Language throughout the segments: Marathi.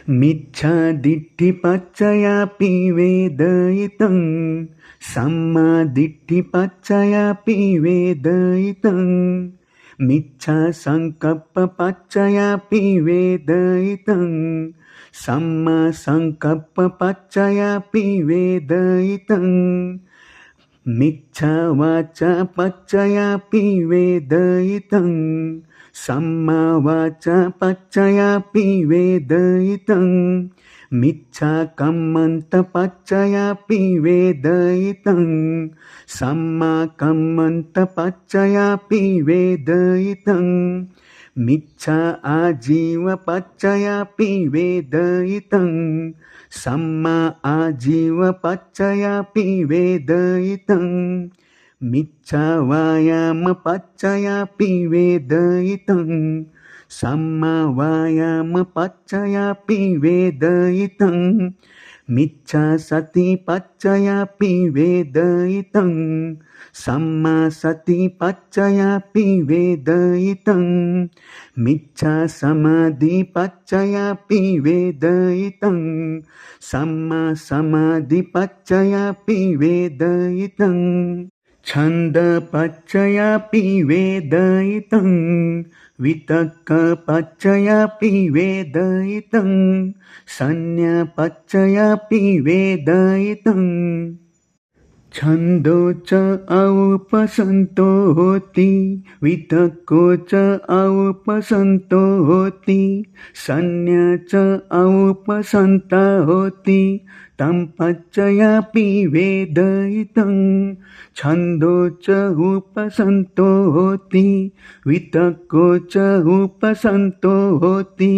मिच्छादिट्ठिपच्चयापि वेदयितं सम्मादिट्ठिपच्चयापि वेदयितं मिच्छासङ्कप्पपच्चयापि वेदयितं सम्मासङ्कप्पपच्चयापि वेदयितं मिच्छावाचापच्चयापि वेदयितं सम्मावाचापच्चयापि वेदयितं मिच्छाकम्मन्तपच्चयापि वेदयितं सम्माकम्मन्तपच्चयापि वेदयितं मिच्छा आजीवपच्चयापि वेदयितं सम्मा आजीवपच्चयापि वेदयितं मिच्छा वायामपच्चयापि वेदयितं सम्मा वायामपच्चयापि वेदयितं मिच्छा सतिपच्चयापि वेदयितं सम्मा सतिपच्चयापि वेदयितं मिच्छा समाधिपच्चयापि वेदयितं सम्मा समाधिपच्चयापि वेदयितं छन्दपच्चयापि वेदयितं वितक्कपच्चयापि वेदयितं संज्ञापच्चयापि वेदयितं छन्दो च औपसन्तो होति वितक्को च औपसन्तो होति संज्ञा च औपसन्ता होति तं पच्चयापि वेदयितं छन्दो च उपसन्तो होति वितक्को च उपसन्तो होति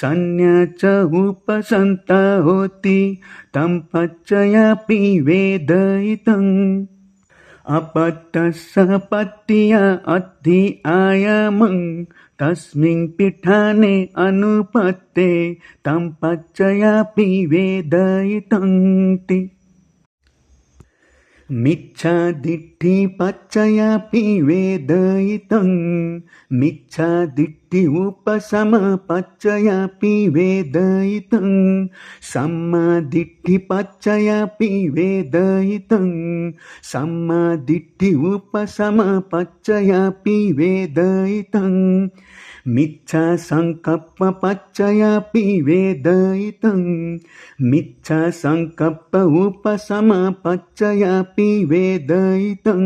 संज्ञा च उपसन्ता होति तं पच्चयापि वेदयितं अपत्तस्सपत्त्या अद्धि आयामं तस्मिन् पीठाने अनुपत्ते तं पच्चयापि वेदयितं मिच्छादिट्ठिपच्चयापि वेदयितं मिच्छादिट्ठि उपशमपच्चयापि वेदयितं सम्मादिट्ठिपच्चयापि वेदयितं सम्मादिट्ठि उपशमपच्चयापि वेदयितं मिच्छासङ्कप्पपच्चयापि वेदयितं मिच्छासङ्कप्प उपशमपच्चयापि वेदयितं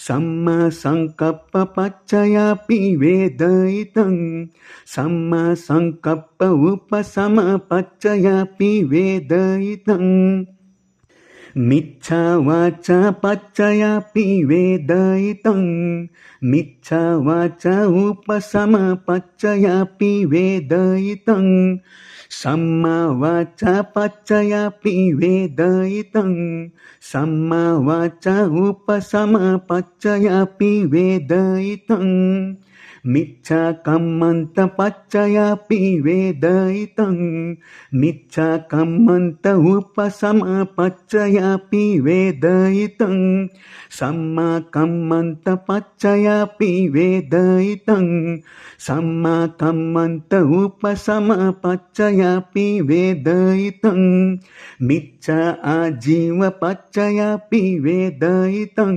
सम्मासङ्कप्पपच्चयापि वेदयितं सम्मासङ्कप्प उपशमपच्चयापि वेदयितं मिच्छा वाचापच्चयापि वेदयितं मिच्छा वाचा उपशमपच्चयापि वेदयितं सम्मा वाचापच्चयापि वेदयितं सम्मा वाचा उपशमपच्चयापि वेदयितं मिच्छाकम्मन्तपच्चयापि वेदयितं मिच्छाकम्मन्त उपशमपच्चयापि वेदयितं सम्माकम्मन्तपच्चयापि वेदयितं सम्माकम्मन्त उपशमपच्चयापि वेदयितं मिच्छा आजीवपच्चयापि वेदयितं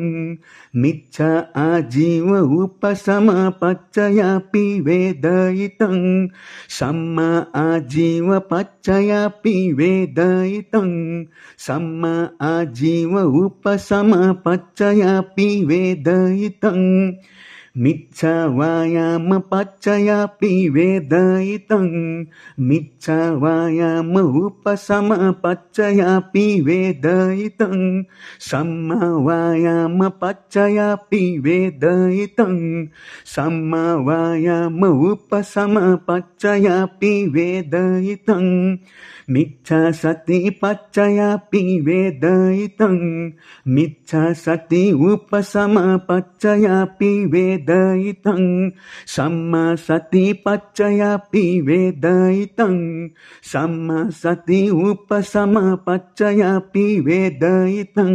मिच्छा आजीव उपशमपच्चयापि वेदयितं सम्मा आजीवपच्चयापि वेदयितं सम्मा आजीव उपशमपच्चयापि वेदयितं मिच्छा वायामपच्चयापि वेदयितं मिच्छा वायाम उपशमपच्चयापि वेदयितं सम्मा वायामपच्चयापि वेदयितं सम्मा वायाम उपशमपच्चयापि वेदयितं मिच्छा सतिपच्चयापि वेदयितं मिच्छा सति उपशमपच्चयापि वेदयितं वेदयितं सम्मा सति पच्चयापि वेदयितं सम्मा सति उपसमपच्चयापि वेदयितं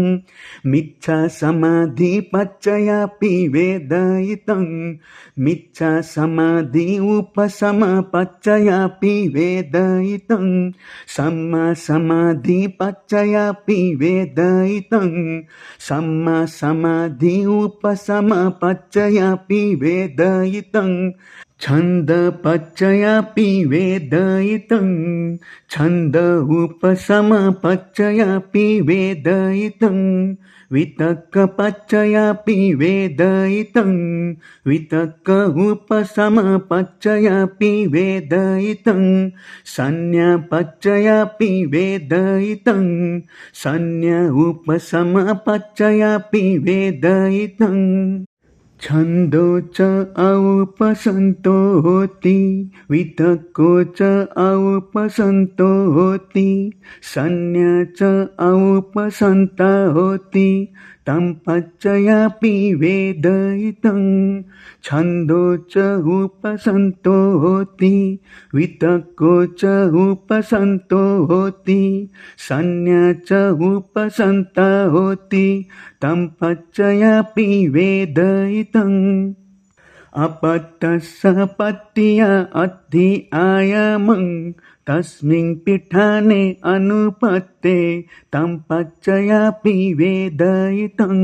मिच्छा समाधि पच्चयापि वेदयितं मिच्छा समाधि उपसमपच्चयापि वेदयितं सम्मा समाधि पच्चयापि वेदयितं सम्मा समाधि उपसमपच्चयापि वेदयितं छन्दपच्चयापि वेदयितं छन्द उपसमपच्चयापि वेदयितं वितक्कपच्चयापि वेदयितं वितक्क उपसमपच्चयापि वेदयितं संज्ञापच्चयापि वेदयितं संज्ञा उपसमपच्चयापि वेदयितं छन्दो च औपसन्तो होति वितक्को च औपसन्तो होति संज्ञा च औपसन्ता होति तं पच्चयापि वेदयितं छन्दो च उपसन्तो होति वितक्को च उपसन्तो होति संज्ञा च उपसन्ता होति तं पच्चयापि वेदयितं अपत्तस्सपत्त्या अध्यायामं तस्मिन् पीठाने अनुपत्ते तं पच्चयापि वेदयितं